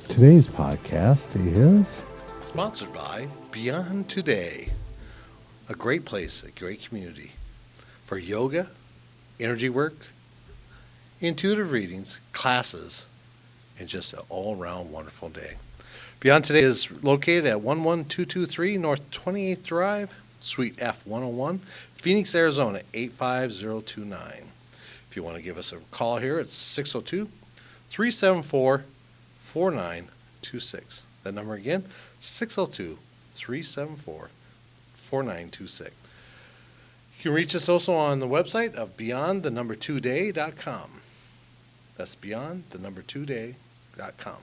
Today's podcast is sponsored by Beyond Today, a great place, a great community for yoga, energy work, intuitive readings, classes, and just an all-around wonderful day. Beyond Today is located at 11223 North 28th Drive, Suite F101, Phoenix, Arizona, 85029. If you want to give us a call here, it's 602-374-4926. That number again, 602-374-4926. You can reach us also on the website of beyond2day.com. That's beyond2day.com.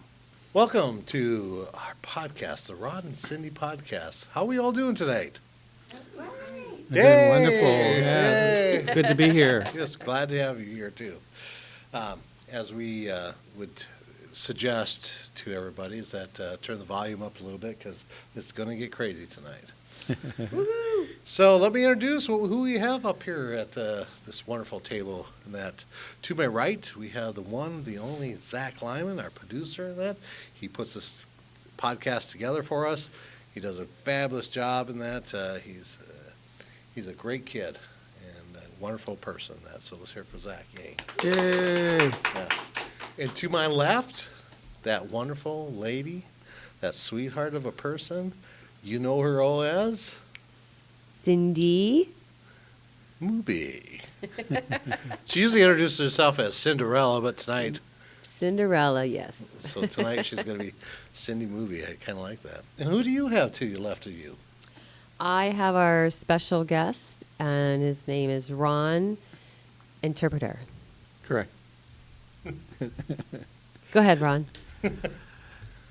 Welcome to our podcast, the Rod and Cindy podcast. How are we all doing tonight? Yay! Wonderful. Yeah. Good to be here. Yes, glad to have you here too. As we would suggest to everybody is that turn the volume up a little bit because it's going to get crazy tonight. So let me introduce who we have up here at this wonderful table. And that to my right, we have the one, the only Zach Lyman, our producer. And that he puts this podcast together for us. He does a fabulous job in that. He's a great kid and a wonderful person. So let's hear it for Zach. Yay! Yay! Yes. And to my left, that wonderful lady, that sweetheart of a person. You know her all as Cindy Movie. She usually introduces herself as Cinderella, but tonight. Cinderella, yes. So tonight she's going to be Cindy Movie. I kind of like that. And who do you have to your left of you? I have our special guest, and his name is Ron, Interpreter. Correct. Go ahead, Ron.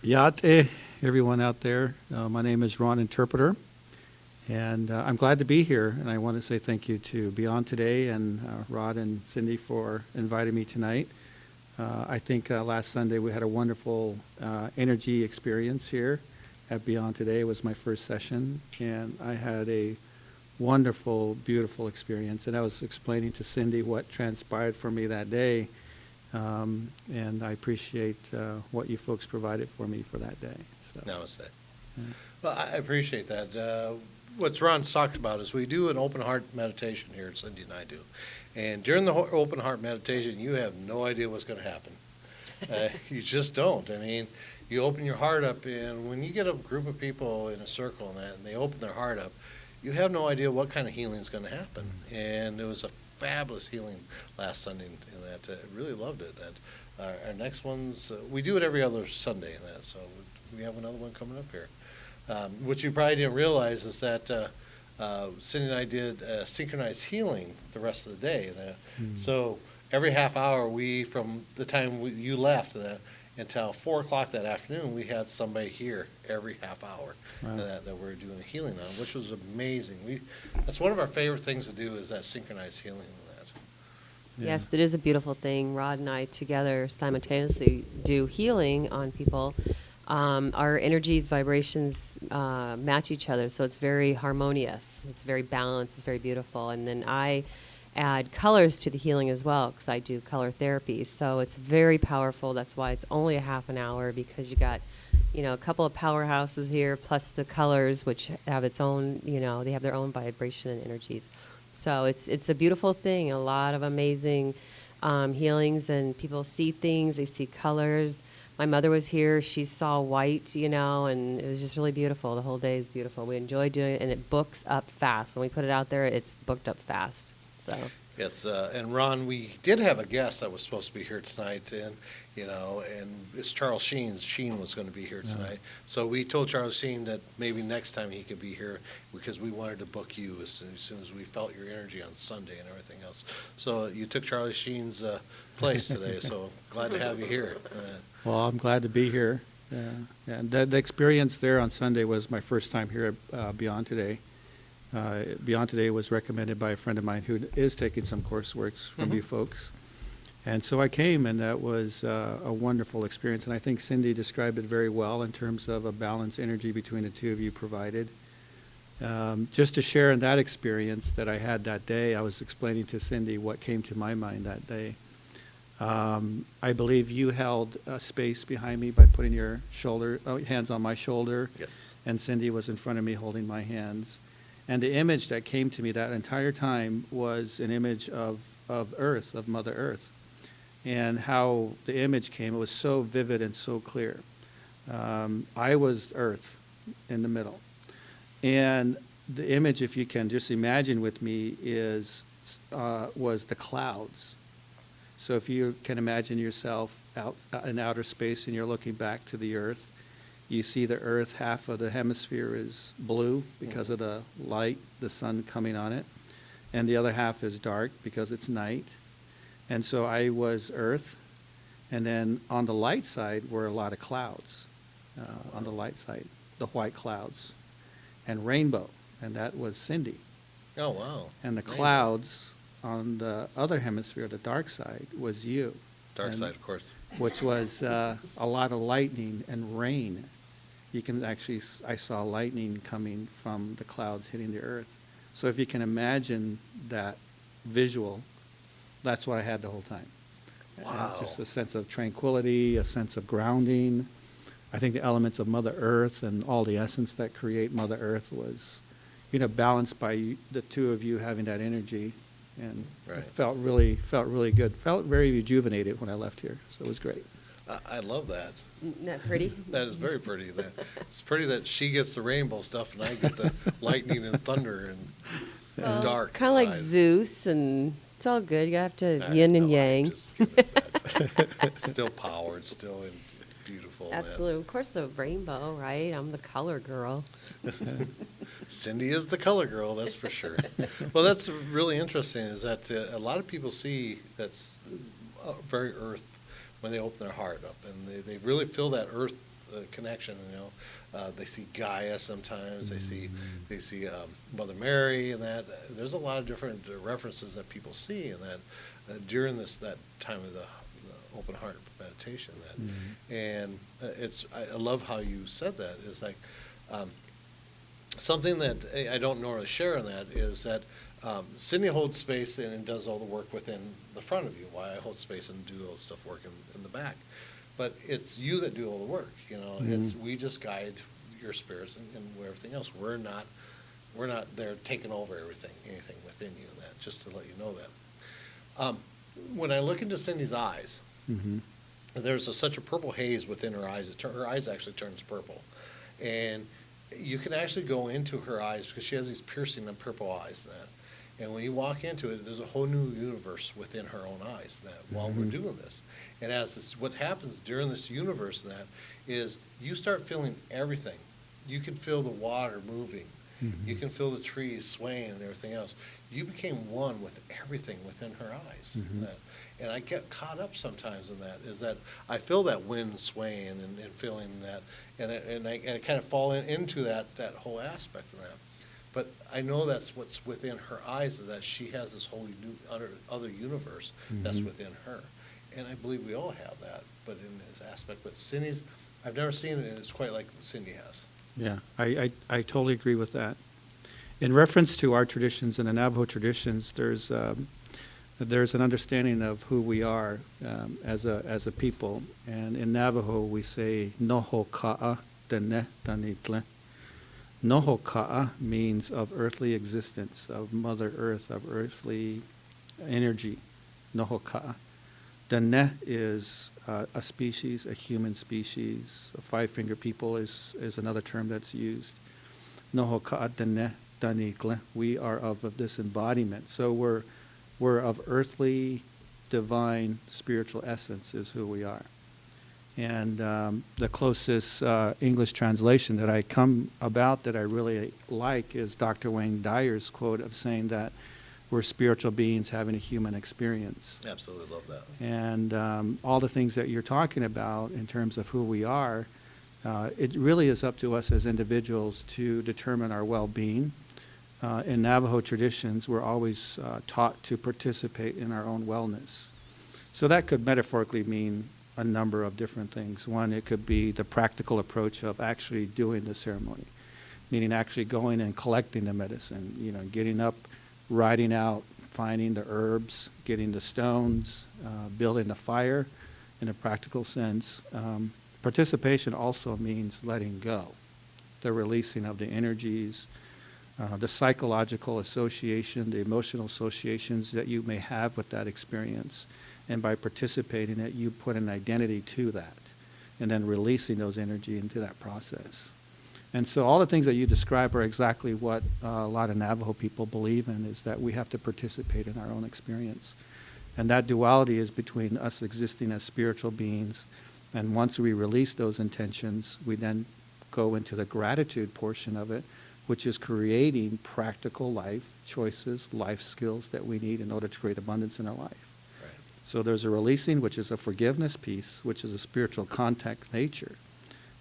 Yate, everyone out there. My name is Ron Interpreter, and I'm glad to be here. And I want to say thank you to Beyond Today and Rod and Cindy for inviting me tonight. I think last Sunday we had a wonderful energy experience here at Beyond Today. It was my first session, and I had a wonderful, beautiful experience. And I was explaining to Cindy what transpired for me that day. And I appreciate what you folks provided for me for that day. So. Namaste. Yeah. Well, I appreciate that. What Ron's talked about is we do an open heart meditation here, Cindy and I do. And during the open heart meditation, you have no idea what's going to happen. You just don't. I mean, you open your heart up, and when you get a group of people in a circle and they open their heart up, you have no idea what kind of healing is going to happen. And it was a fabulous healing last Sunday in that. Really loved it. That our next one's, we do it every other Sunday in that, so we have another one coming up here. What you probably didn't realize is that Cindy and I did synchronized healing the rest of the day. So every half hour, from the time you left until 4 o'clock that afternoon, we had somebody here every half hour. Wow. that we're doing healing on, which was amazing. That's one of our favorite things to do is that synchronized healing. Yeah. Yes, it is a beautiful thing. Rod and I together simultaneously do healing on people. Our energies, vibrations match each other, so it's very harmonious. It's very balanced. It's very beautiful. And then I add colors to the healing as well because I do color therapy. So it's very powerful. That's why it's only a half an hour because you got, a couple of powerhouses here plus the colors, which have its own, they have their own vibration and energies. So it's a beautiful thing. A lot of amazing healings, and people see things. They see colors. My mother was here. She saw white, and it was just really beautiful. The whole day is beautiful. We enjoy doing it, and it books up fast. When we put it out there, it's booked up fast. So. Yes, and Ron, we did have a guest that was supposed to be here tonight, and it's Charles Sheen. Sheen was going to be here tonight, so we told Charles Sheen that maybe next time he could be here because we wanted to book you as soon as we felt your energy on Sunday and everything else. So you took Charlie Sheen's place today, so glad to have you here. Well, I'm glad to be here. And the experience there on Sunday was my first time here at Beyond Today. Beyond Today was recommended by a friend of mine who is taking some coursework from you folks. And so I came, and that was a wonderful experience. And I think Cindy described it very well in terms of a balanced energy between the two of you provided. Just to share in that experience that I had that day, I was explaining to Cindy what came to my mind that day. I believe you held a space behind me by putting your hands on my shoulder. Yes. And Cindy was in front of me holding my hands. And the image that came to me that entire time was an image of Earth, of Mother Earth. And how the image came, it was so vivid and so clear. I was Earth in the middle. And the image, if you can just imagine with me, was the clouds. So if you can imagine yourself out in outer space and you're looking back to the Earth, you see the Earth, half of the hemisphere is blue because of the light, the sun coming on it, and the other half is dark because it's night. And so I was Earth, and then on the light side were a lot of clouds, on the light side, the white clouds, and rainbow, and that was Cindy. Oh, wow. And the Rainbow. clouds on the other hemisphere, the dark side, was you. Dark And- side, of course. which was a lot of lightning and rain. You can actually, I saw lightning coming from the clouds hitting the Earth. So if you can imagine that visual, that's what I had the whole time. Wow. Just a sense of tranquility, a sense of grounding. I think the elements of Mother Earth and all the essence that create Mother Earth was, balanced by the two of you having that energy. And Right. it felt really good. Felt very rejuvenated when I left here. So it was great. I love that. Isn't that pretty? That is very pretty. It's pretty that she gets the rainbow stuff and I get the lightning and thunder and dark Kind of like side. Zeus, and it's all good. You have to I yin and know, I yang. just give it that. Still powered, still beautiful. man. Absolutely. Of course, the rainbow, right? I'm the color girl. Cindy is the color girl, that's for sure. Well, that's really interesting is that a lot of people see that's very earth when they open their heart up, and they really feel that earth connection. They see Gaia sometimes. They see Mother Mary, and that there's a lot of different references that people see, and that during that time of the open heart meditation. And I love how you said that. It's like something that I don't normally share in that is that Cindy holds space and does all the work within the front of you, while I hold space and do all the stuff work in the back. But it's you that do all the work, we just guide your spirits and everything else. We're not there taking over anything within you, that just to let you know that. When I look into Cindy's eyes, Mm-hmm. there's such a purple haze within her eyes. Her eyes actually turns purple. And you can actually go into her eyes because she has these piercing and purple eyes. And when you walk into it, there's a whole new universe within her own eyes while we're doing this. And what happens during this universe is you start feeling everything. You can feel the water moving. Mm-hmm. You can feel the trees swaying and everything else. You became one with everything within her eyes. Mhm. And I get caught up sometimes in that, is that I feel that wind swaying and feeling that, and I kind of fall into that whole aspect of that. But I know that's what's within her eyes, is that she has this whole new other universe that's Mhm. within her. And I believe we all have that, but in this aspect. But Cindy's, I've never seen it, and it's quite like what Cindy has. Yeah, I totally agree with that. In reference to our traditions and the Navajo traditions, there's an understanding of who we are as a people. And in Navajo, we say noho ka'a dene danitle. Noho ka'a means of earthly existence, of Mother Earth, of earthly energy. Noho ka'a. Dene is a species, a human species. A five-finger people is another term that's used. Noho ka'a dene danitle. We are of this embodiment. So we're of earthly, divine, spiritual essence is who we are. And the closest English translation that I come about that I really like is Dr. Wayne Dyer's quote of saying that we're spiritual beings having a human experience. Absolutely love that. And all the things that you're talking about in terms of who we are, it really is up to us as individuals to determine our well-being. In Navajo traditions, we're always taught to participate in our own wellness. So that could metaphorically mean a number of different things. One, it could be the practical approach of actually doing the ceremony, meaning actually going and collecting the medicine, getting up, writing out finding the herbs, getting the stones, building the fire in a practical sense. Participation also means letting go, the releasing of the energies, the psychological association, the emotional associations that you may have with that experience. And by participating in it, you put an identity to that, and then releasing those energy into that process. And so all the things that you describe are exactly what a lot of Navajo people believe in, is that we have to participate in our own experience. And that duality is between us existing as spiritual beings, and once we release those intentions, we then go into the gratitude portion of it, which is creating practical life choices, life skills that we need in order to create abundance in our life. Right. So there's a releasing, which is a forgiveness piece, which is a spiritual contact nature.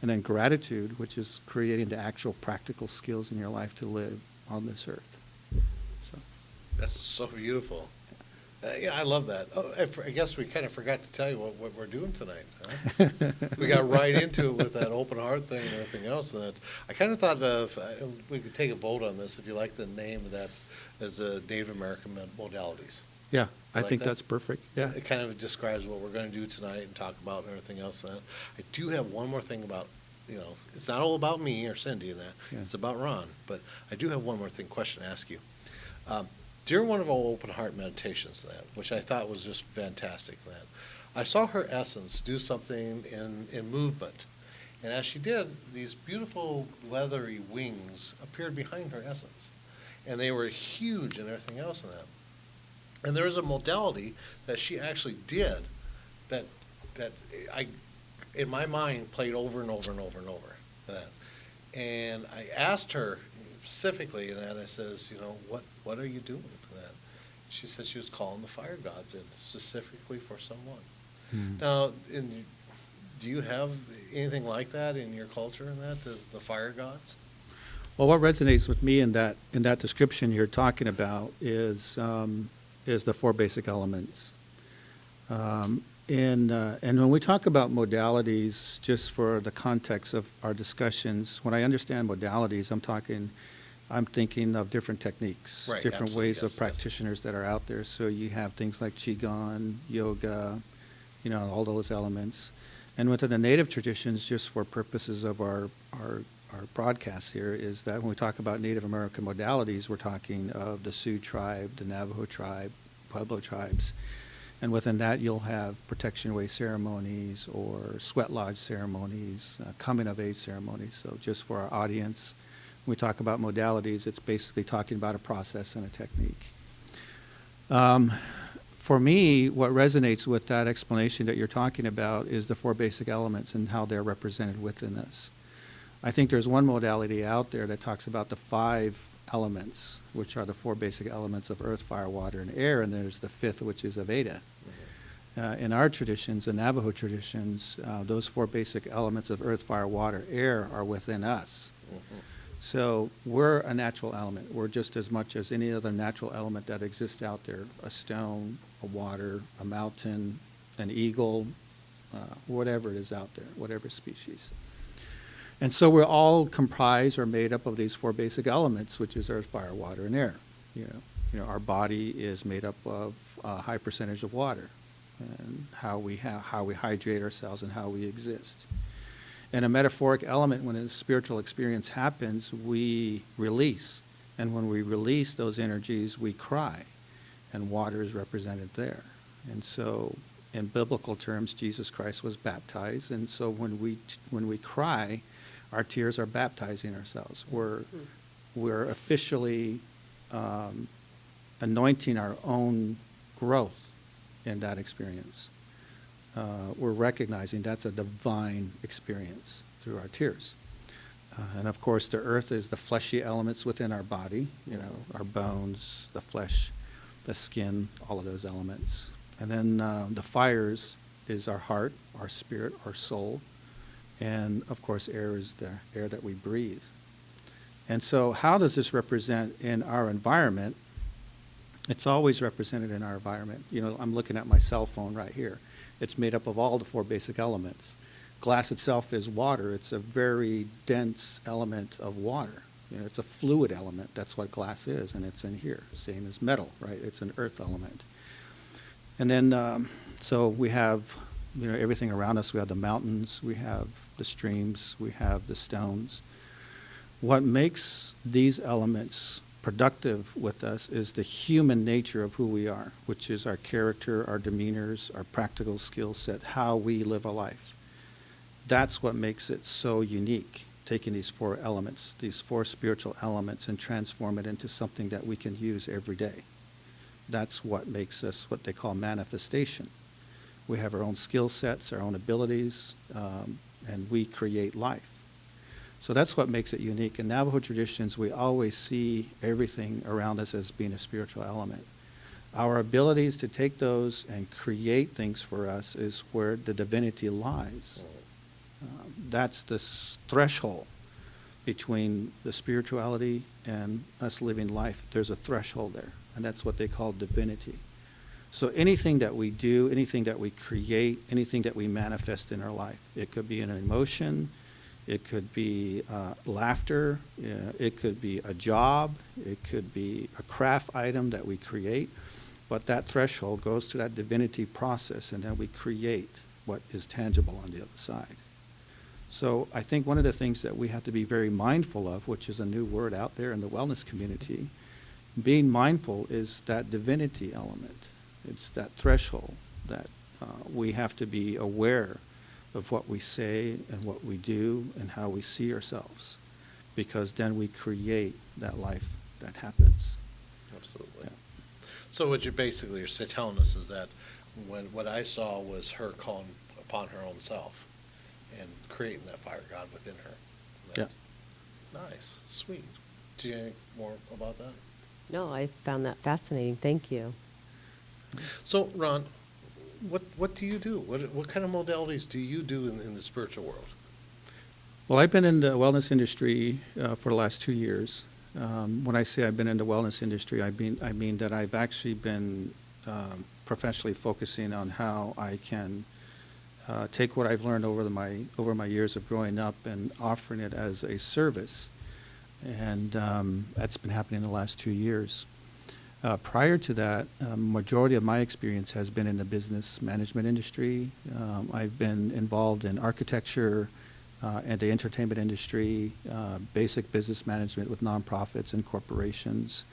And then gratitude, which is creating the actual practical skills in your life to live on this earth. So, That's so beautiful. Yeah, I love that. Oh, I guess we kind of forgot to tell you what we're doing tonight. Huh? We got right into it with that open heart thing and everything else. And that I kind of thought of, we could take a vote on this if you like the name of that as Native American modalities. yeah, I Like think that? that's perfect. Yeah. It kind of describes what we're going to do tonight and talk about and everything else. And I do have one more thing about, it's not all about me or Cindy and that. Yeah. It's about Ron. But I do have one more question to ask you. During one of our open heart meditations, which I thought was just fantastic, I saw her essence do something in movement. And as she did, these beautiful leathery wings appeared behind her essence. And they were huge and everything else in that. And there was a modality that she actually did that I, in my mind, played over and over and over and over. And I asked her specifically, and I says, what are you doing for that? She said she was calling the fire gods in specifically for someone. Now, do you have anything like that in your culture in that, as the fire gods? Well, what resonates with me in that description you're talking about is the four basic elements. And when we talk about modalities, just for the context of our discussions, when I understand modalities, I'm thinking of different techniques, Right, different absolutely, ways yes, of practitioners that are out there. So you have things like Qigong, yoga, all those elements. And within the Native traditions, just for purposes of our broadcast here, is that when we talk about Native American modalities, we're talking of the Sioux tribe, the Navajo tribe, Pueblo tribes. And within that, you'll have protection way ceremonies or sweat lodge ceremonies, coming of age ceremonies. So just for our audience, when we talk about modalities, it's basically talking about a process and a technique. For me, what resonates with that explanation that you're talking about is the four basic elements and how they're represented within this. I think there's one modality out there that talks about the 5 elements, which are the 4 basic elements of earth, fire, water, and air, and there's the 5th, which is Aveda. In our traditions, the Navajo traditions, those 4 basic elements of earth, fire, water, air are within us. So we're a natural element. We're just as much as any other natural element that exists out there, a stone, a water, a mountain, an eagle, whatever it is out there, whatever species. And so we're all comprised or made up of these 4 basic elements, which is earth, fire, water, and air. Our body is made up of a high percentage of water, and how we hydrate ourselves and how we exist. And a metaphoric element, when a spiritual experience happens, we release. And when we release those energies, we cry. And water is represented there. And so in biblical terms, Jesus Christ was baptized. And so when we cry, our tears are baptizing ourselves. We're officially anointing our own growth in that experience. We're recognizing that's a divine experience through our tears. And of course, the earth is the fleshy elements within our body, our bones, the flesh, the skin, all of those elements. And then the fires is our heart, our spirit, our soul. And of course, air is the air that we breathe. And so how does this represent in our environment? It's always represented in our environment. I'm looking at my cell phone right here. It's made up of all the 4 basic elements. Glass itself is water. It's a very dense element of water. You know, it's a fluid element. That's what glass is, and it's in here. Same as metal, right? It's an earth element. And then, so we have, you know, everything around us. We have the mountains, we have the streams, we have the stones. What makes these elements productive with us is the human nature of who we are, which is our character, our demeanors, our practical skill set, how we live a life. That's what makes it so unique, taking these four elements, these four spiritual elements, and transform it into something that we can use every day. That's what makes us what they call manifestation. We have our own skill sets, our own abilities, and we create life. So that's what makes it unique. In Navajo traditions, we always see everything around us as being a spiritual element. Our abilities to take those and create things for us is where the divinity lies. That's the threshold between the spirituality and us living life. There's a threshold there, and that's what they call divinity. So anything that we do, anything that we create, anything that we manifest in our life, it could be an emotion, it could be laughter, it could be a job, it could be a craft item that we create, but that threshold goes to that divinity process, and then we create what is tangible on the other side. So I think one of the things that we have to be very mindful of, which is a new word out there in the wellness community, being mindful is that divinity element. It's that threshold that we have to be aware of what we say and what we do and how we see ourselves, because then we create that life that happens. Absolutely. Yeah. So what you basically are telling us is that what I saw was her calling upon her own self and creating that fire God within her. Yeah. Nice. Sweet. Do you have any more about that? No, I found that fascinating. Thank you. So, Ron, what do you do? What kind of modalities do you do in the spiritual world? Well, I've been in the wellness industry for the last 2 years. When I say I've been in the wellness industry, I mean that I've actually been professionally focusing on how I can take what I've learned over my years of growing up and offering it as a service. And that's been happening in the last 2 years. Prior to that, majority of my experience has been in the business management industry. I've been involved in architecture and the entertainment industry, basic business management with nonprofits and corporations.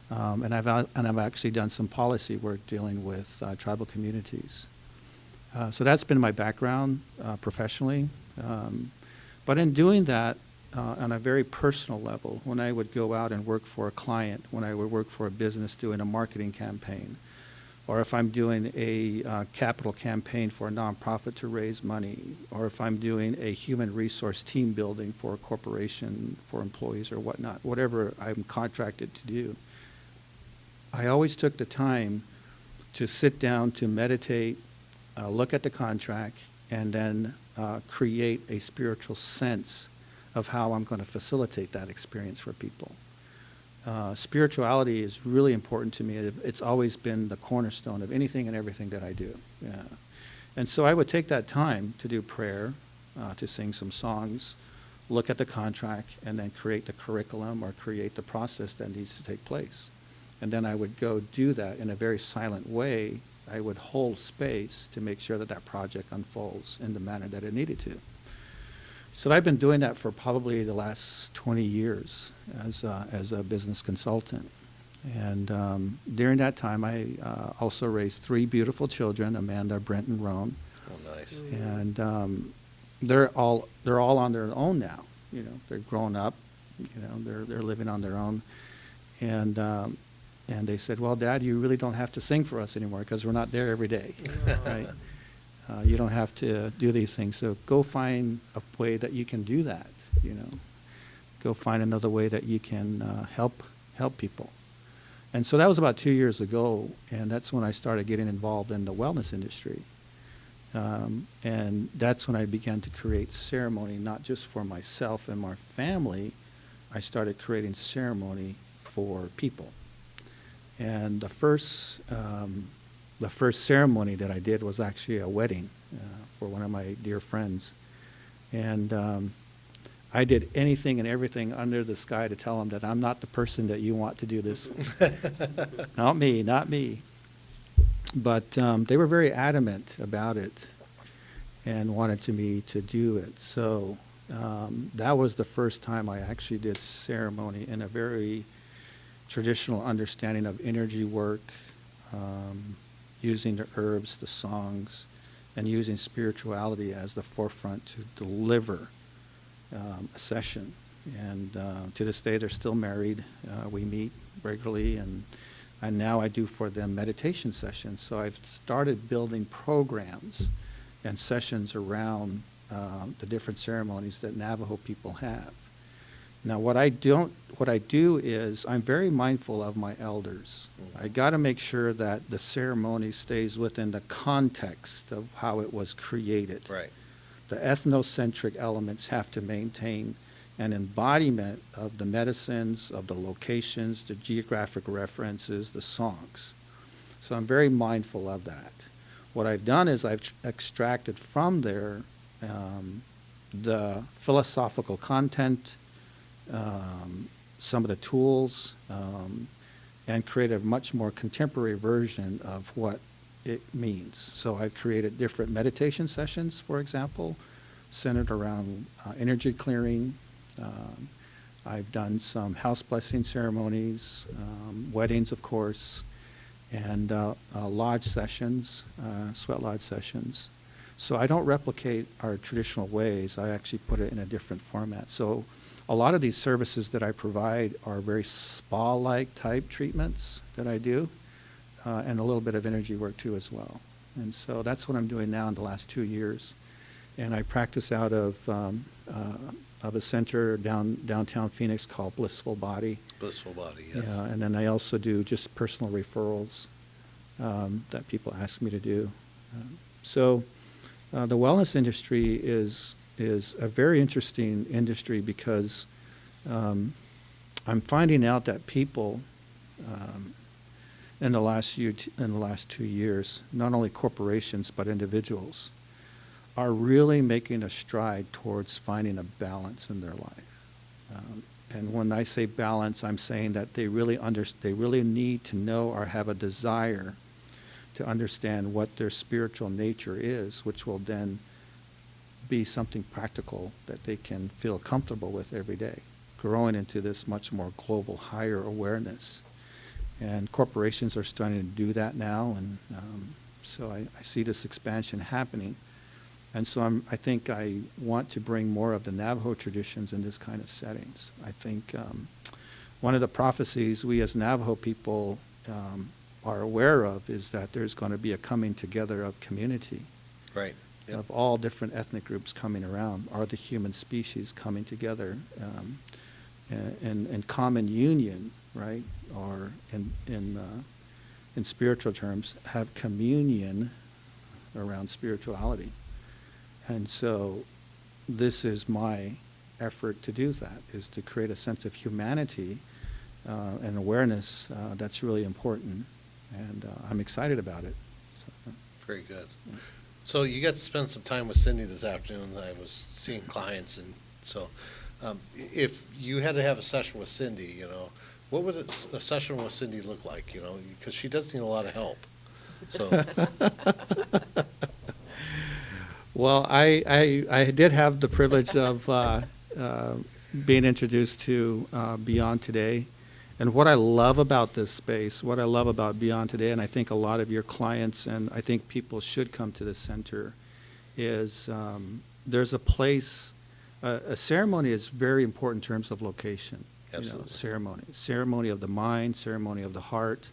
And I've actually done some policy work dealing with tribal communities. So that's been my background professionally. But in doing that, on a very personal level, when I would go out and work for a client, when I would work for a business doing a marketing campaign, or if I'm doing a capital campaign for a nonprofit to raise money, or if I'm doing a human resource team building for a corporation, for employees or whatnot, whatever I'm contracted to do, I always took the time to sit down, to meditate, look at the contract, and then create a spiritual sense of how I'm going to facilitate that experience for people. Spirituality is really important to me. It's always been the cornerstone of anything and everything that I do. Yeah. And so I would take that time to do prayer, to sing some songs, look at the contract, and then create the curriculum or create the process that needs to take place. And then I would go do that in a very silent way. I would hold space to make sure that that project unfolds in the manner that it needed to. So I've been doing that for probably the last 20 years as a business consultant. And during that time, I also raised 3 beautiful children, Amanda, Brent, and Roan. Oh, nice. And they're all on their own now. You know, they're grown up. You know, they're living on their own. And they said, "Well, Dad, you really don't have to sing for us anymore because we're not there every day, right? You don't have to do these things. So go find a way that you can do that. You know, go find another way that you can help people." And so that was about 2 years ago, and that's when I started getting involved in the wellness industry. And that's when I began to create ceremony, not just for myself and my family. I started creating ceremony for people. And the first ceremony that I did was actually a wedding for one of my dear friends. And I did anything and everything under the sky to tell them that I'm not the person that you want to do this with. Not me, not me. But they were very adamant about it and wanted me to do it. So that was the first time I actually did ceremony in a very traditional understanding of energy work, using the herbs, the songs, and using spirituality as the forefront to deliver a session. And to this day, they're still married. We meet regularly, and now I do for them meditation sessions. So I've started building programs and sessions around the different ceremonies that Navajo people have. Now, what I do is I'm very mindful of my elders. I got to make sure that the ceremony stays within the context of how it was created. Right. The ethnocentric elements have to maintain an embodiment of the medicines, of the locations, the geographic references, the songs. So I'm very mindful of that. What I've done is I've extracted from there the philosophical content, some of the tools, and created a much more contemporary version of what it means. So I've created different meditation sessions, for example, centered around energy clearing. I've done some house blessing ceremonies, weddings, of course, and lodge sessions, sweat lodge sessions. So I don't replicate our traditional ways. I actually put it in a different format. So a lot of these services that I provide are very spa-like type treatments that I do, and a little bit of energy work too as well. And so that's what I'm doing now in the last 2 years. And I practice out of a center downtown Phoenix called Blissful Body. Blissful Body, yes. Yeah, and then I also do just personal referrals that people ask me to do. So the wellness industry is a very interesting industry because I'm finding out that people in the last 2 years, not only corporations but individuals, are really making a stride towards finding a balance in their life. And when I say balance, I'm saying that they really need to know or have a desire to understand what their spiritual nature is, which will then be something practical that they can feel comfortable with every day, growing into this much more global, higher awareness. And corporations are starting to do that now, and so I see this expansion happening. And so I think I want to bring more of the Navajo traditions in this kind of settings. I think one of the prophecies we as Navajo people are aware of is that there's going to be a coming together of community. Right. Yep. Of all different ethnic groups coming around, are the human species coming together in common union, right? Or in spiritual terms, have communion around spirituality. And so this is my effort to do that, is to create a sense of humanity and awareness that's really important. And I'm excited about it. So, Very good. So you got to spend some time with Cindy this afternoon. I was seeing clients, and so if you had to have a session with Cindy, what would a session with Cindy look like? Because she does need a lot of help. So. Well, I did have the privilege of being introduced to Beyond Today. And what I love about this space, what I love about Beyond Today, and I think a lot of your clients, and I think people should come to this center, is there's a place, a ceremony is very important in terms of location. Absolutely. Ceremony of the mind, ceremony of the heart,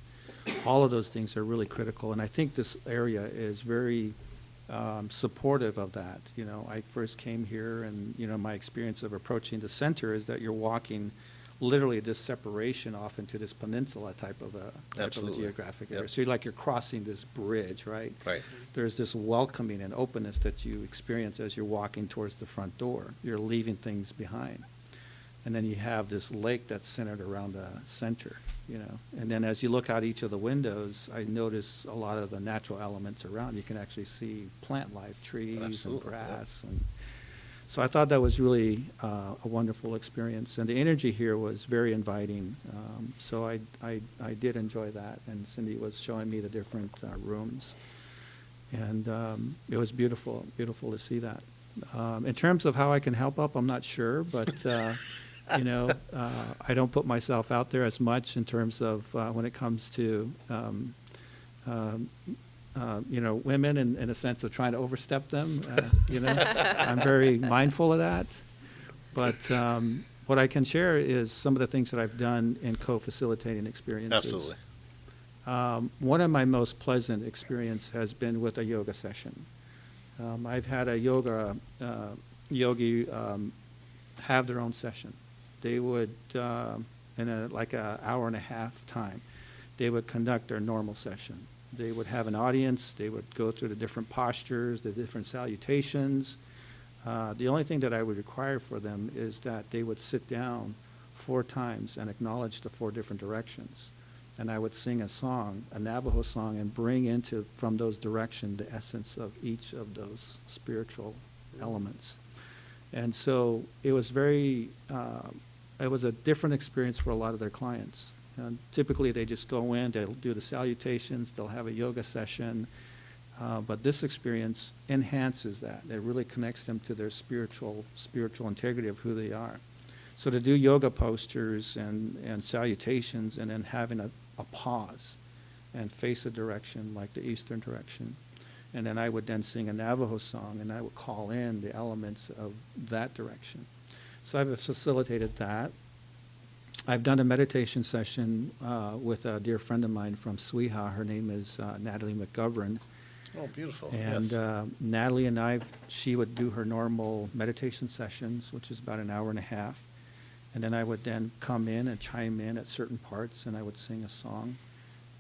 all of those things are really critical. And I think this area is very supportive of that. I first came here, and my experience of approaching the center is that you're walking literally this separation off into this peninsula type of a geographic area. Yep. So you're crossing this bridge, right? Right. There's this welcoming and openness that you experience as you're walking towards the front door. You're leaving things behind. And then you have this lake that's centered around the center, And then as you look out each of the windows, I notice a lot of the natural elements around. You can actually see plant life, trees Absolutely, and grass. yeah. And So I thought that was really a wonderful experience, and the energy here was very inviting. So I did enjoy that, and Cindy was showing me the different rooms, and it was beautiful to see that. In terms of how I can help up, I'm not sure, but you know, I don't put myself out there as much in terms of when it comes to you know, women in a sense of trying to overstep them. You know, I'm very mindful of that. But what I can share is some of the things that I've done in co-facilitating experiences. Absolutely. One of my most pleasant experience has been with a yoga session. I've had a yogi have their own session. They would, in like an hour and a half time, they would conduct their normal session. They would have an audience. They would go through the different postures, the different salutations. The only thing that I would require for them is that they would sit down 4 times and acknowledge the 4 different directions. And I would sing a song, a Navajo song, and bring into, from those directions, the essence of each of those spiritual elements. And so it was it was a different experience for a lot of their clients. And typically they just go in, they'll do the salutations, they'll have a yoga session, but this experience enhances that. It really connects them to their spiritual integrity of who they are. So to do yoga postures and salutations and then having a pause and face a direction like the eastern direction. And then I would then sing a Navajo song and I would call in the elements of that direction. So I've facilitated that. I've done a meditation session with a dear friend of mine from Sweha. Her name is Natalie McGovern. Oh, beautiful. And yes. Natalie and I, she would do her normal meditation sessions, which is about an hour and a half. And then I would then come in and chime in at certain parts, and I would sing a song.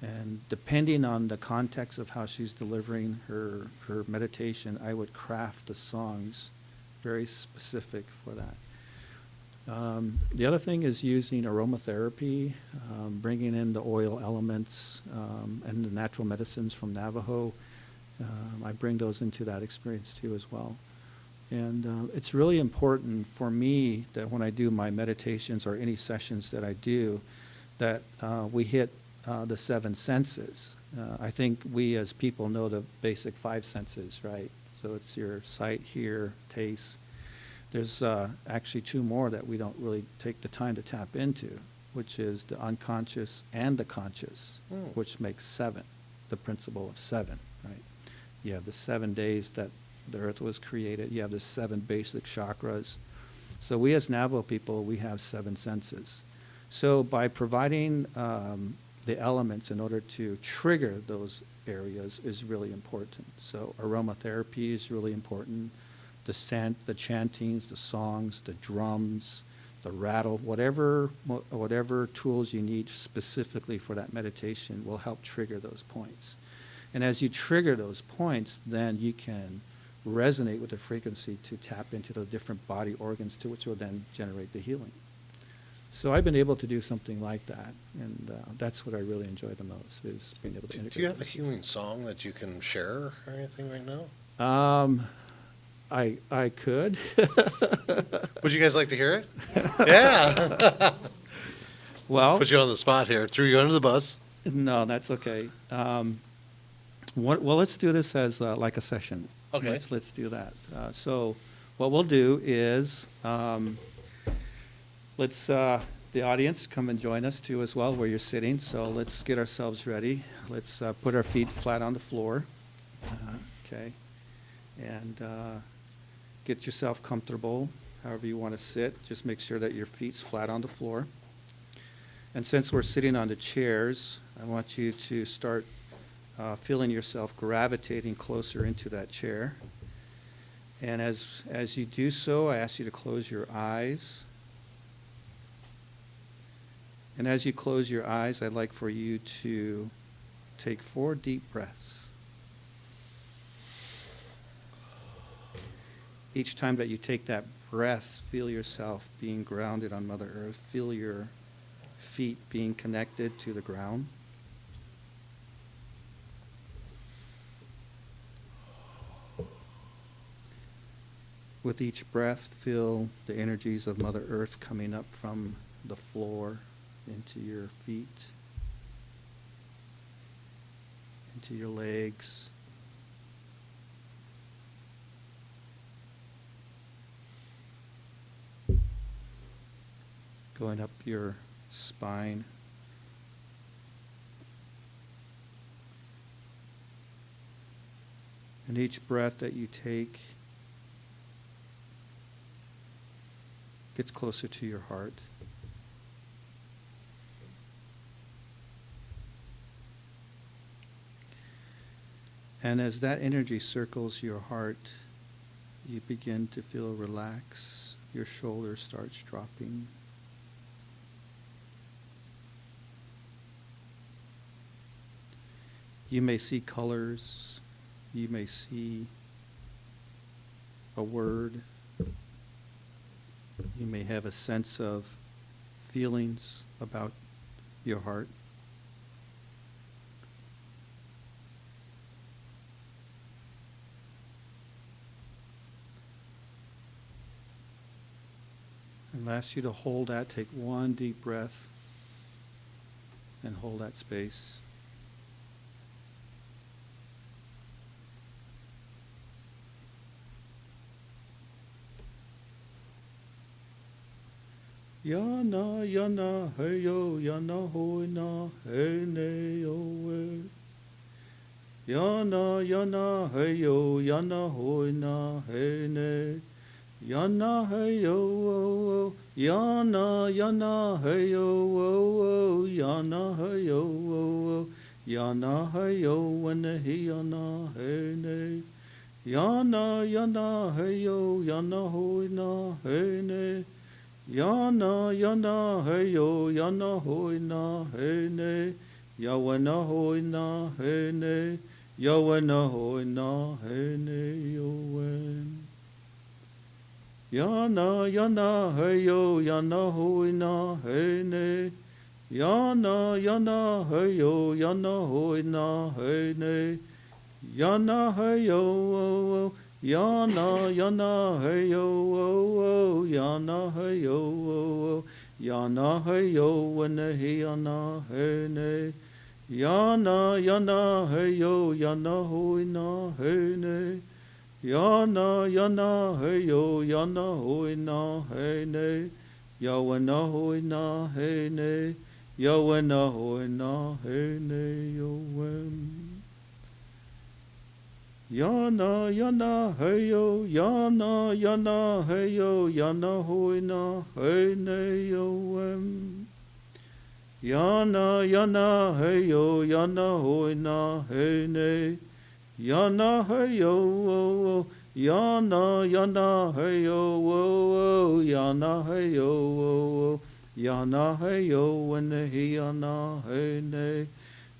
And depending on the context of how she's delivering her meditation, I would craft the songs very specific for that. The other thing is using aromatherapy, bringing in the oil elements and the natural medicines from Navajo. I bring those into that experience too as well. And it's really important for me that when I do my meditations or any sessions that I do, that we hit the 7 senses. I think we as people know the basic 5 senses, right? So it's your sight, hear, taste. There's actually 2 more that we don't really take the time to tap into, which is the unconscious and the conscious, which makes 7, the principle of 7, right? You have the 7 days that the earth was created. You have the 7 basic chakras. So we as Navajo people, we have 7 senses. So by providing the elements in order to trigger those areas is really important. So aromatherapy is really important. The chantings, the songs, the drums, the rattle, whatever tools you need specifically for that meditation will help trigger those points. And as you trigger those points, then you can resonate with the frequency to tap into the different body organs to which will then generate the healing. So I've been able to do something like that, and that's what I really enjoy the most, is being able to integrate. Do you have a healing song that you can share or anything right now? I could. Would you guys like to hear it? Yeah. Well, Put you on the spot here. Threw you under the bus. no, that's okay. Well, let's do this as like a session. Okay. Let's do that. So what we'll do is let's the audience come and join us too as well where you're sitting. So let's get ourselves ready. Let's put our feet flat on the floor. Okay. And get yourself comfortable however you want to sit. Just make sure that your feet's flat on the floor. And since we're sitting on the chairs, I want you to start feeling yourself gravitating closer into that chair. And as you do so, I ask you to close your eyes. And as you close your eyes, I'd like for you to take 4 deep breaths. Each time that you take that breath, feel yourself being grounded on Mother Earth. Feel your feet being connected to the ground. With each breath, feel the energies of Mother Earth coming up from the floor into your feet, into your legs. Going up your spine. And each breath that you take gets closer to your heart. And as that energy circles your heart, you begin to feel relax. Your shoulder starts dropping. You may see colors. You may see a word. You may have a sense of feelings about your heart. I'll ask you to hold that. Take one deep breath and hold that space. Yana, yana, hey yo, yana, hoi na, hey ne yo we. Yana, yana, hey yo, yana, hoi na, hey ne. Yana, hey yo, oh, oh. Yana, yana, hey yo, oh, oh. Yana, hey yo, oh, oh. Yana, hey yo, when he yana, hey ne. Yana, yana, hey yo, yana, hoi na, hey ne. Yana, yana, hey yo, yana, hoi na, hey ne. Yawana, hoi na, hey ne. Yawana, hoi na, hey ne, yo wen. Yana, yana, hey yo, yana, hoi na, hey ne. Yana, yana, hey yo, yana, hoi na, hey ne. Yana, hey yo, oh, oh. Yana, yana, hey yo, oh, oh. Yana, hey yo, oh, oh. Yana, hey yo, when he yana, hey ne. Yana, yana, hey yo, yana, hoi na, hey ne. Yana, yana, hey yo, yana, hoi na, hey ne. Yawana, hoi na, hey ne. Yawana, hoi na, hey ne, yo wen. Yana, yana, hey yo, yana, yana, hey yo, yana, hoi na, hey ne, yo wen. Yana, yana, hey yo, yana, hoi na, hey ne. Yana, hey yo, oh, oh. Yana, yana, hey yo, oh, oh. Yana, hey yo, oh, oh. Yana, hey yo, when he yana, hey ne.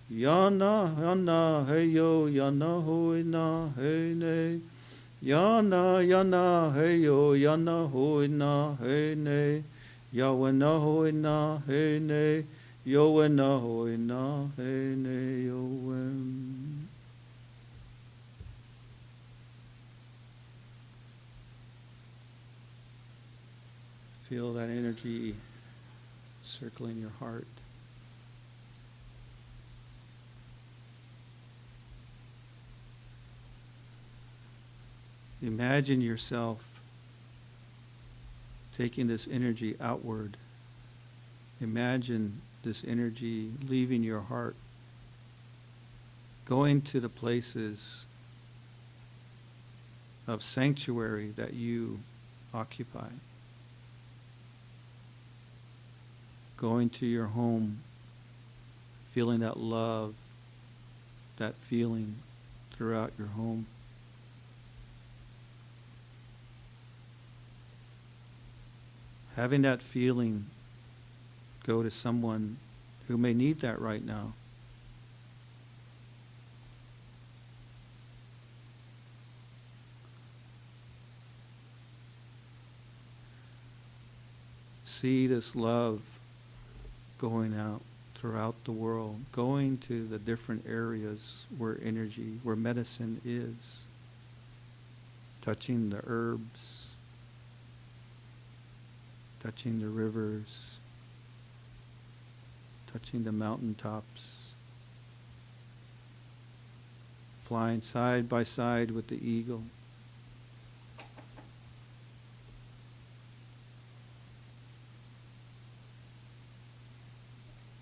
Yana, yana, hey yo, yana, hoi na, hey ne. Yana, yana, hey yo, yana, hoi na, hey ne. Yawana, hoi na, hey ne. Yowana, hoi na, hey ne, yo wen. Feel that energy circling your heart. Imagine yourself taking this energy outward. Imagine this energy leaving your heart, going to the places of sanctuary that you occupy. Going to your home, feeling that love, that feeling throughout your home. Having that feeling go to someone who may need that right now. See this love going out throughout the world, going to the different areas where energy, where medicine is, touching the herbs, touching the rivers, touching the mountaintops, flying side by side with the eagle.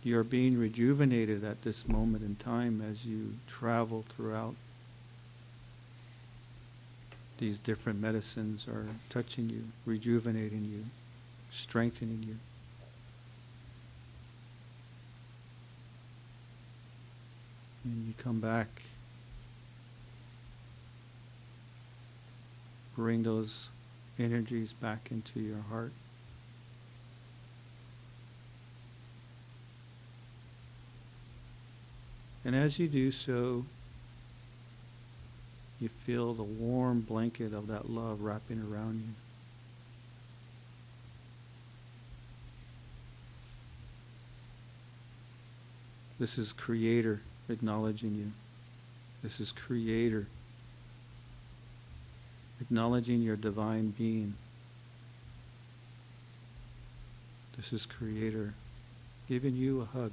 You're being rejuvenated at this moment in time as you travel throughout. These different medicines are touching you, rejuvenating you, strengthening you. And you come back, bring those energies back into your heart. And as you do so, you feel the warm blanket of that love wrapping around you. This is Creator acknowledging you. This is Creator acknowledging your divine being. This is Creator giving you a hug.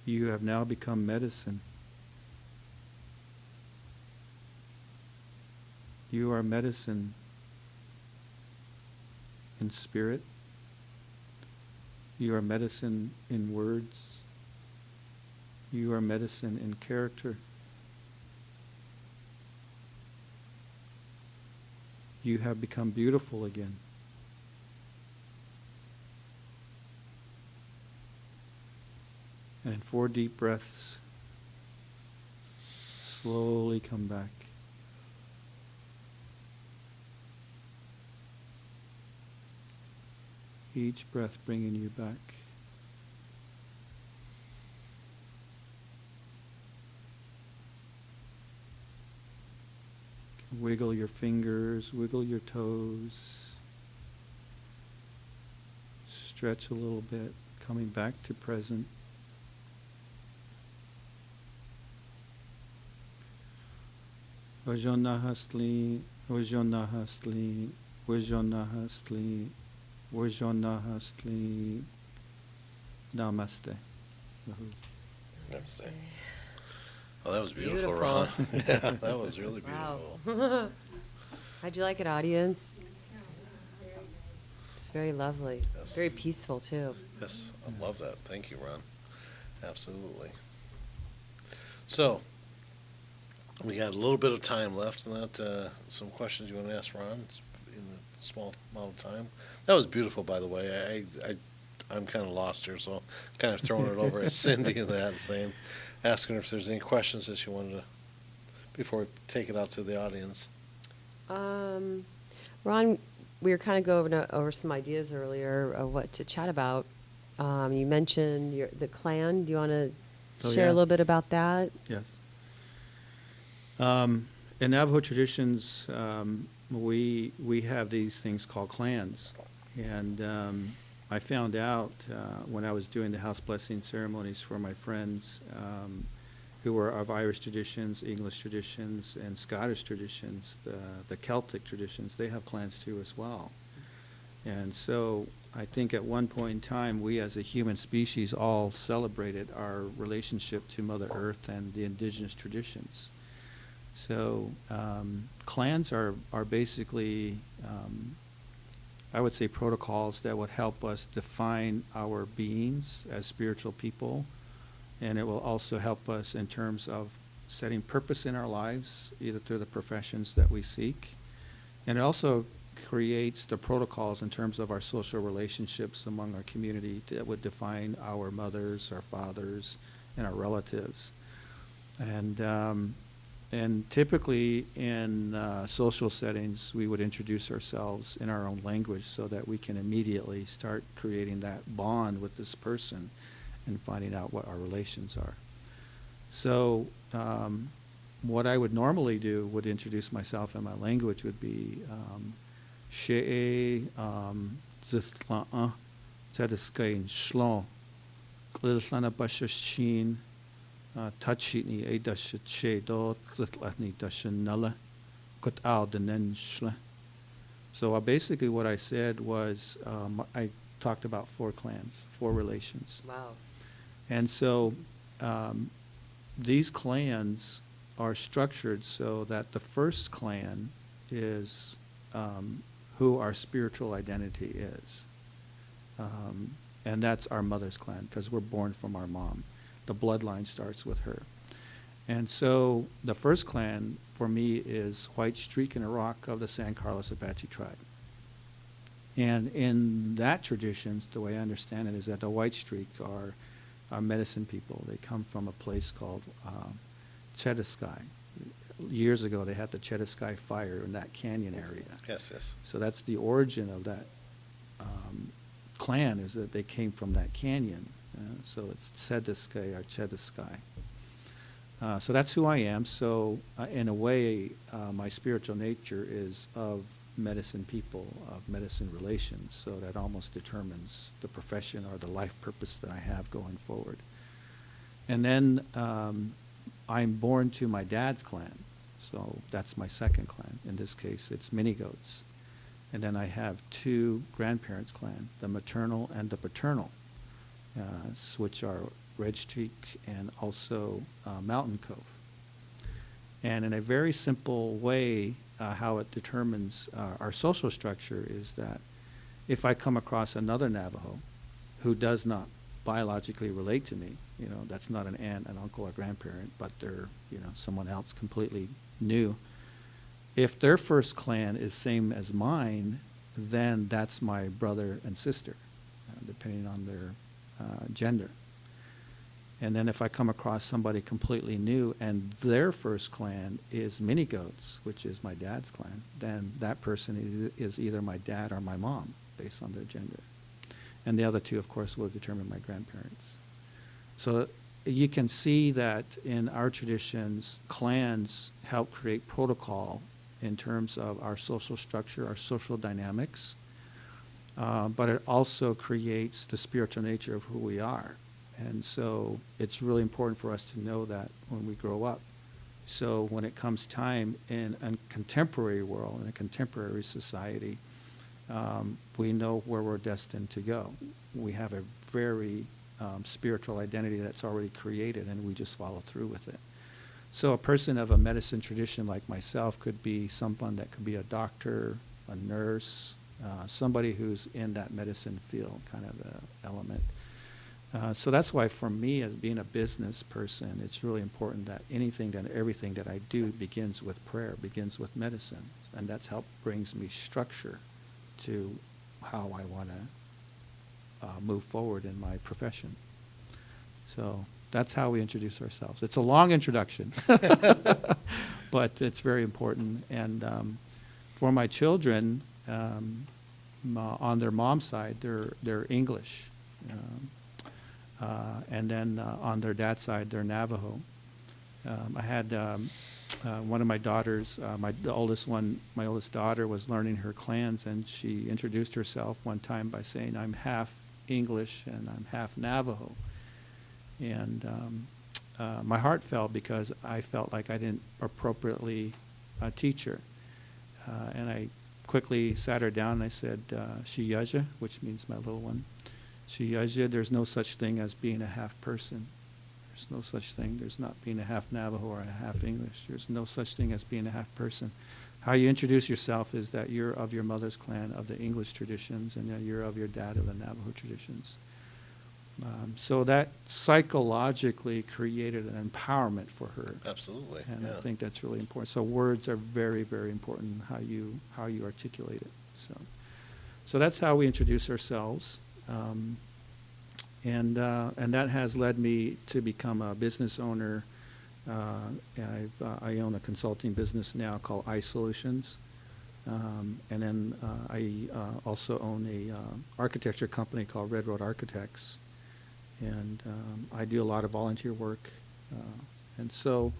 You have now become medicine. You are medicine in spirit. You are medicine in words. You are medicine in character. You have become beautiful again. And in 4 deep breaths, slowly come back. Each breath bringing you back. Wiggle your fingers, wiggle your toes. Stretch a little bit, coming back to present. Vajonahasli, Vajonahasli, Vajonahasli, Vajonahasli. Namaste. Namaste. Oh, that was beautiful, Beautiful. Ron. Yeah, that was really beautiful. Wow. How'd you like it, audience? It's very lovely. Yes. Very peaceful, too. Yes, I love that. Thank you, Ron. Absolutely. So, we got a little bit of time left, and that some questions you want to ask Ron in the small amount of time. That was beautiful, by the way. I'm kind of lost here, so kind of throwing it over at Cindy and that, saying, asking her if there's any questions that she wanted to, before we take it out to the audience. Ron, we were kind of going over some ideas earlier of what to chat about. You mentioned the clan. Do you want to share a little bit about that? Yes. In Navajo traditions, we have these things called clans. And I found out when I was doing the house blessing ceremonies for my friends who were of Irish traditions, English traditions, and Scottish traditions, the Celtic traditions, they have clans too as well. And so I think at one point in time, we as a human species all celebrated our relationship to Mother Earth and the indigenous traditions. So clans are basically, I would say, protocols that would help us define our beings as spiritual people. And it will also help us in terms of setting purpose in our lives, either through the professions that we seek. And it also creates the protocols in terms of our social relationships among our community that would define our mothers, our fathers, and our relatives. And typically in social settings, we would introduce ourselves in our own language so that we can immediately start creating that bond with this person and finding out what our relations are. So what I would normally do would introduce myself in my language would be She'e Zitla'a Tzediskain Shlon Gliltlana Bashashin Tachitni Edashit She Do Zitlani Dashanella kut'al denen shle. So basically what I said was I talked about 4 clans, 4 relations. Wow. And so these clans are structured so that the first clan is who our spiritual identity is. And that's our mother's clan, because we're born from our mom. The bloodline starts with her. And so the first clan for me is White Streak in Iraq of the San Carlos Apache Tribe. And in that tradition, the way I understand it is that the White Streak are medicine people. They come from a place called Chediskai. Years ago, they had the Chediskai fire in that canyon area. Yes, yes. So that's the origin of that clan, is that they came from that canyon. So it's Chediskai or Chediskai. So that's who I am. So in a way, my spiritual nature is of medicine people, of medicine relations. So that almost determines the profession or the life purpose that I have going forward. And then I'm born to my dad's clan. So that's my second clan. In this case, it's mini goats. And then I have 2 grandparents' clan, the maternal and the paternal, which are Red Streak and also Mountain Cove. And in a very simple way, how it determines our social structure is that if I come across another Navajo who does not biologically relate to me, that's not an aunt, an uncle, or grandparent, but they're, someone else completely new. If their first clan is same as mine, then that's my brother and sister, depending on their gender. And then if I come across somebody completely new and their first clan is mini goats, which is my dad's clan, then that person is either my dad or my mom, based on their gender. And the other 2, of course, will determine my grandparents. So you can see that in our traditions, clans help create protocol in terms of our social structure, our social dynamics, but it also creates the spiritual nature of who we are. And so it's really important for us to know that when we grow up. So when it comes time in a contemporary world, in a contemporary society, we know where we're destined to go. We have a very spiritual identity that's already created, and we just follow through with it. So a person of a medicine tradition like myself could be someone that could be a doctor, a nurse, somebody who's in that medicine field kind of element. So that's why for me, as being a business person, it's really important that everything that I do begins with prayer, begins with medicine. And that's how brings me structure to how I want to move forward in my profession. So that's how we introduce ourselves. It's a long introduction, but it's very important. And for my children, on their mom's side, they're English. And then on their dad's side, they're Navajo. I had one of my daughters, my oldest daughter was learning her clans, and she introduced herself one time by saying, "I'm half English and I'm half Navajo." And my heart fell because I felt like I didn't appropriately teach her. And I quickly sat her down and I said, "Shiyaja," which means my little one. "Shiyaja, there's no such thing as being a half person. There's no such thing. There's not being a half Navajo or a half English. There's no such thing as being a half person. How you introduce yourself is that you're of your mother's clan of the English traditions, and that you're of your dad of the Navajo traditions." So that psychologically created an empowerment for her. Absolutely. And yeah. I think that's really important. So words are very, very important, how you articulate it. So that's how we introduce ourselves. And that has led me to become a business owner. I own a consulting business now called iSolutions. And then I also own a architecture company called Red Road Architects. And I do a lot of volunteer work. And so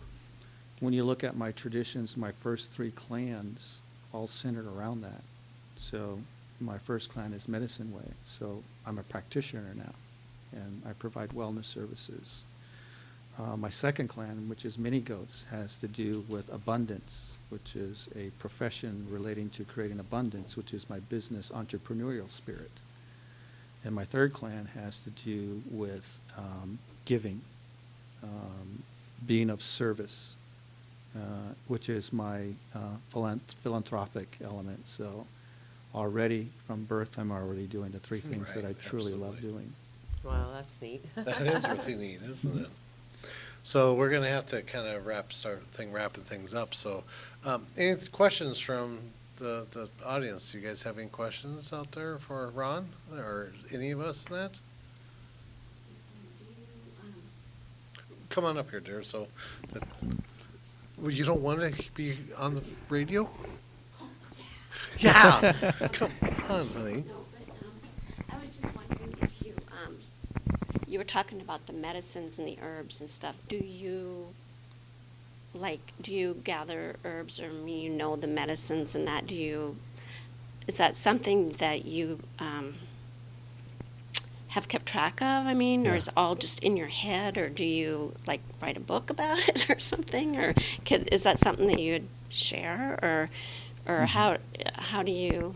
when you look at my traditions, my first 3 clans all centered around that. So my first clan is Medicine Way. So I'm a practitioner now, and I provide wellness services. My second clan, which is mini goats, has to do with abundance, which is a profession relating to creating abundance, which is my business entrepreneurial spirit. And my third clan has to do with giving, being of service, which is my philanthropic element. So already from birth, I'm already doing the three things that I Right, truly love absolutely. doing. Wow, that's neat. That is really neat, isn't it? So we're going to have to kind of wrapping things up. So any questions from the audience? Do you guys have any questions out there for Ron or any of us in that? Come on up here, dear. So well, you don't want to be on the radio? Yeah. Come on, honey. No, but I was just wondering if you were talking about the medicines and the herbs and stuff. Do you gather herbs, or the medicines and that? Is that something that you have kept track of? Or is it all just in your head, or do you write a book about it or something? Or is that something that you'd share, or how do you?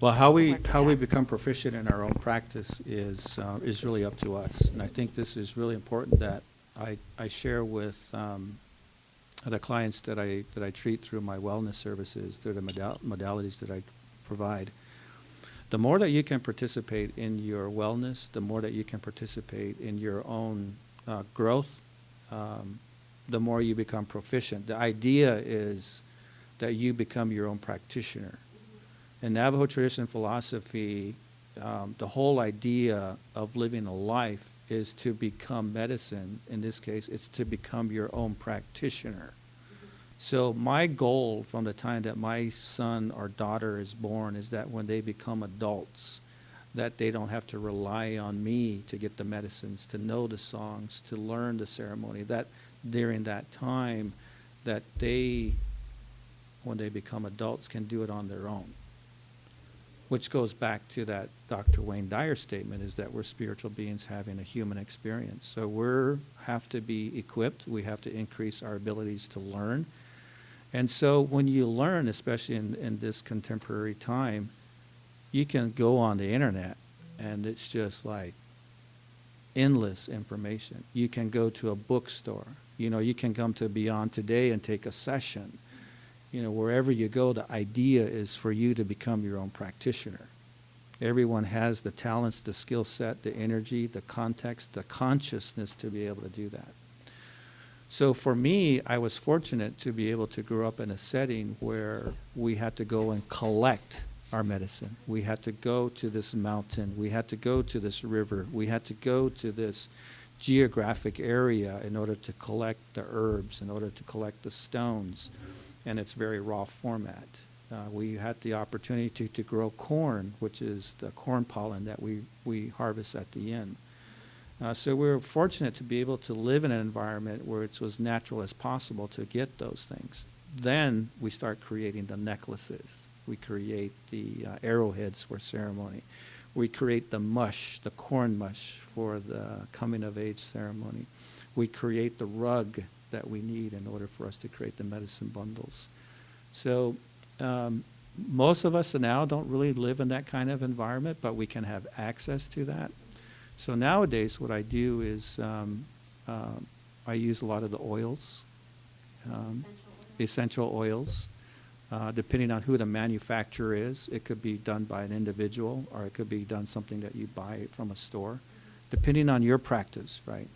Well, how we work with that? become proficient in our own practice is really up to us, and I think this is really important that I share with the clients that I treat through my wellness services, through the modalities that I provide. The more that you can participate in your wellness, the more that you can participate in your own growth, the more you become proficient. The idea is that you become your own practitioner. In Navajo tradition philosophy, the whole idea of living a life is to become medicine. In this case, it's to become your own practitioner. So my goal from the time that my son or daughter is born is that when they become adults, that they don't have to rely on me to get the medicines, to know the songs, to learn the ceremony, that during that time that they, when they become adults, can do it on their own. Which goes back to that Dr. Wayne Dyer statement, is that we're spiritual beings having a human experience. So we have to be equipped. We have to increase our abilities to learn. And so when you learn, especially in this contemporary time, you can go on the internet and it's just like endless information. You can go to a bookstore. You can come to Beyond Today and take a session. Wherever you go, the idea is for you to become your own practitioner. Everyone has the talents, the skill set, the energy, the context, the consciousness to be able to do that. So for me, I was fortunate to be able to grow up in a setting where we had to go and collect our medicine. We had to go to this mountain. We had to go to this river. We had to go to this geographic area in order to collect the herbs, in order to collect the stones. And it's very raw format. We had the opportunity to grow corn, which is the corn pollen that we harvest at the end. So we were fortunate to be able to live in an environment where it was natural as possible to get those things. Then we start creating the necklaces. We create the arrowheads for ceremony. We create the mush, the corn mush for the coming of age ceremony. We create the rug that we need in order for us to create the medicine bundles. So most of us now don't really live in that kind of environment, but we can have access to that. So nowadays what I do is I use a lot of the oils, essential oils. Depending on who the manufacturer is, it could be done by an individual or it could be done something that you buy from a store, depending on your practice, right?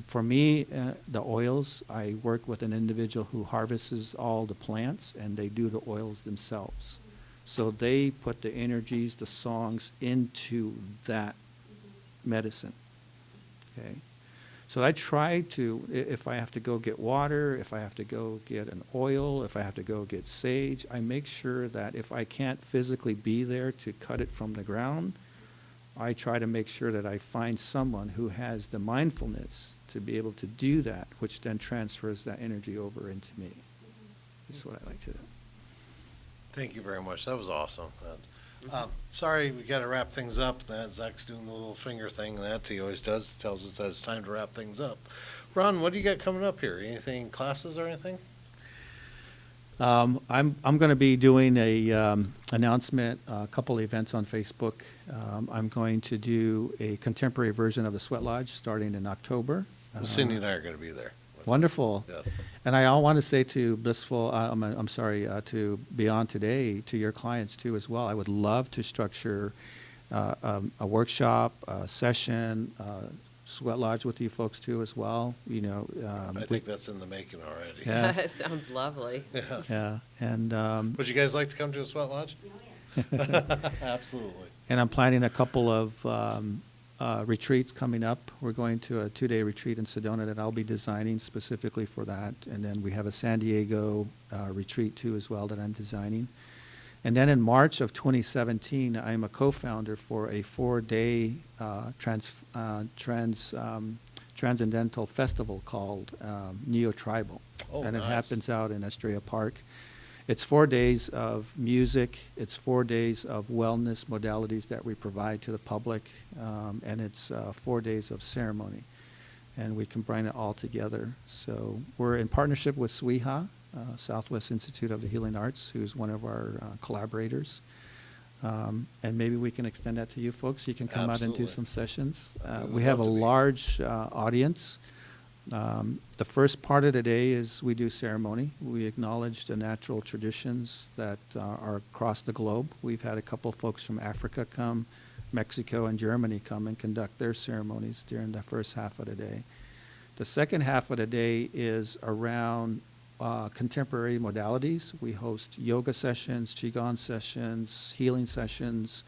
For me, the oils, I work with an individual who harvests all the plants and they do the oils themselves. So they put the energies, the songs into that medicine, okay? So I try to, if I have to go get water, if I have to go get an oil, if I have to go get sage, I make sure that if I can't physically be there to cut it from the ground, I try to make sure that I find someone who has the mindfulness to be able to do that, which then transfers that energy over into me. That's what I like to do. Thank you very much. That was awesome. Sorry, we got to wrap things up. Zach's doing the little finger thing that he always does. Tells us that it's time to wrap things up. Ron, what do you got coming up here? Anything, classes or anything? I'm going to be doing a announcement, a couple of events on Facebook. I'm going to do a contemporary version of the Sweat Lodge starting in October. Well, Cindy and I are going to be there. Wonderful. Yes. And I want to say to to Beyond Today, to your clients too as well, I would love to structure a workshop, a session, Sweat Lodge with you folks too as well. I think that's in the making already. Yeah. Sounds lovely. Yes. Yeah, and Would you guys like to come to a Sweat Lodge? Absolutely. and I'm planning a couple of retreats coming up. We're going to a 2-day retreat in Sedona that I'll be designing specifically for that. And then we have a San Diego retreat too as well that I'm designing. And then in March of 2017, I'm a co-founder for a 4-day transcendental festival called Neo-Tribal. Oh, and nice. It happens out in Estrella Park. It's 4 days of music. It's 4 days of wellness modalities that we provide to the public. And it's 4 days of ceremony. And we combine it all together. So we're in partnership with SWIHA, Southwest Institute of the Healing Arts, who's one of our collaborators. And maybe we can extend that to you folks. You can come out and do Absolutely. some sessions. would We have a love to be. large audience. The first part of the day is we do ceremony. We acknowledge the natural traditions that are across the globe. We've had a couple of folks from Africa come, Mexico and Germany come and conduct their ceremonies during the first half of the day. The second half of the day is around contemporary modalities. We host yoga sessions, qigong sessions, healing sessions,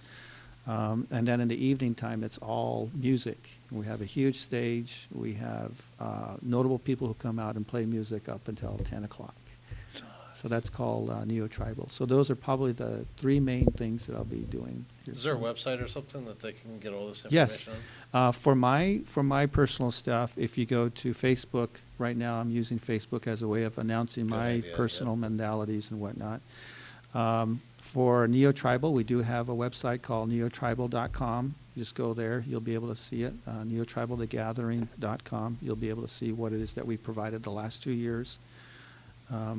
and then in the evening time, it's all music. We have a huge stage. We have notable people who come out and play music up until 10 o'clock. So that's called Neo-Tribal. So those are probably the 3 main things that I'll be doing. Is there a website or something that they can get all this Yes. information on? For my personal stuff, if you go to Facebook, right now I'm using Facebook as a way of announcing Good my idea, personal modalities and whatnot. For Neo-Tribal, we do have a website called neotribal.com. Just go there. You'll be able to see it. neotribalthegathering.com. You'll be able to see what it is that we provided the last 2 years. I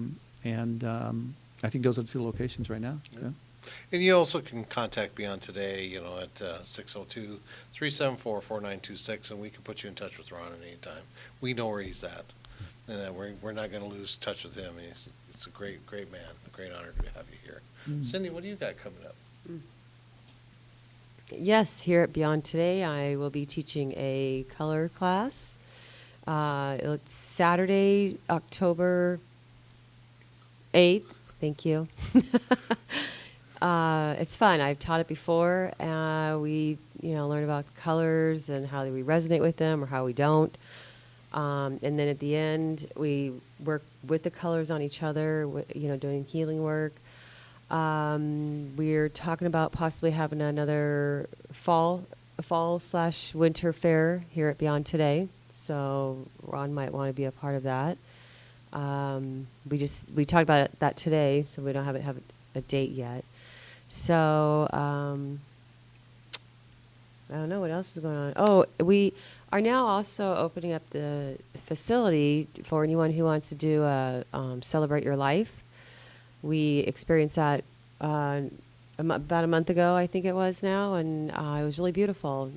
think those are the 2 locations right now. Yeah. And you also can contact Beyond Today, at 602-374-4926, and we can put you in touch with Ron at any time. We know where he's at, and we're not going to lose touch with him. He's a great, great man. A great honor to have you here. Cindy, what do you got coming up? Yes, here at Beyond Today, I will be teaching a color class. It's Saturday, October 8th. Thank you. It's fun. I've taught it before. We, learn about colors and how we resonate with them or how we don't. And then at the end, we work with the colors on each other, doing healing work. We're talking about possibly having another fall/winter fair here at Beyond Today. So Ron might want to be a part of that. We talked about that today, so we don't have a date yet. So I don't know what else is going on. Oh, we are now also opening up the facility for anyone who wants to do a Celebrate Your Life. We experienced that about a month ago, I think it was now, and it was really beautiful.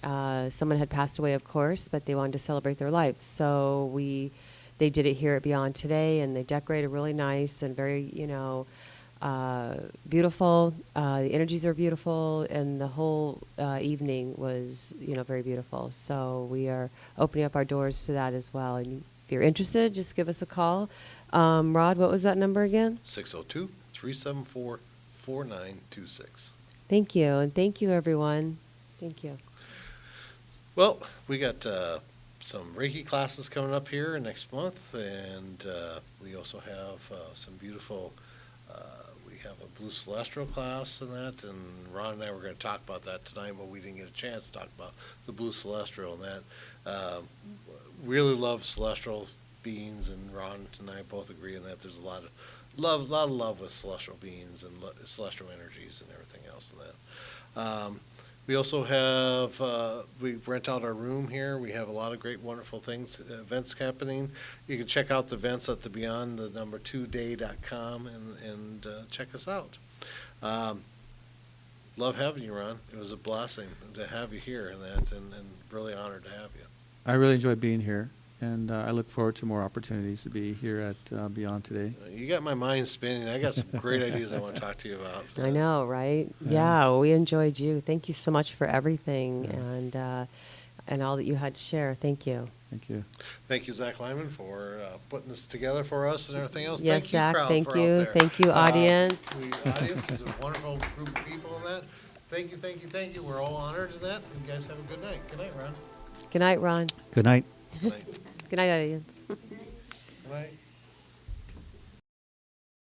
Someone had passed away, of course, but they wanted to celebrate their life. So they did it here at Beyond Today, and they decorated really nice and very, beautiful. The energies are beautiful, and the whole evening was, very beautiful. So we are opening up our doors to that as well. And if you're interested, just give us a call. Rod, what was that number again? 602-374-4926. Thank you, and thank you, everyone. Thank you. Well, we got some Reiki classes coming up here next month, and we also have some beautiful, we have a Blue Celestial class in that, and Ron and I were going to talk about that tonight, but we didn't get a chance to talk about the Blue Celestial and that. Really love celestial beings, and Ron and I both agree on that. There's a a lot of love with celestial beings and celestial energies and everything else in that. We also have, we rent out our room here. We have a lot of great, wonderful things, events happening. You can check out the events at the beyond2day.com and check us out. Love having you, Ron. It was a blessing to have you here and really honored to have you. I really enjoy being here, and I look forward to more opportunities to be here at Beyond Today. You got my mind spinning. I got some great ideas I want to talk to you about. I know, right? Yeah. Yeah, we enjoyed you. Thank you so much for everything Yeah. and all that you had to share. Thank you. Thank you. Thank you, Zach Lyman, for putting this together for us and everything else. Yes, Thank Zach, you, crowd, thank for you. out there. Thank you, audience. The audience is a wonderful group of people in that. Thank you, thank you, thank you. We're all honored in that. You guys have a good night. Good night, Ron. Good night, Ron. Good night. Good night. Good night, audience. Good night.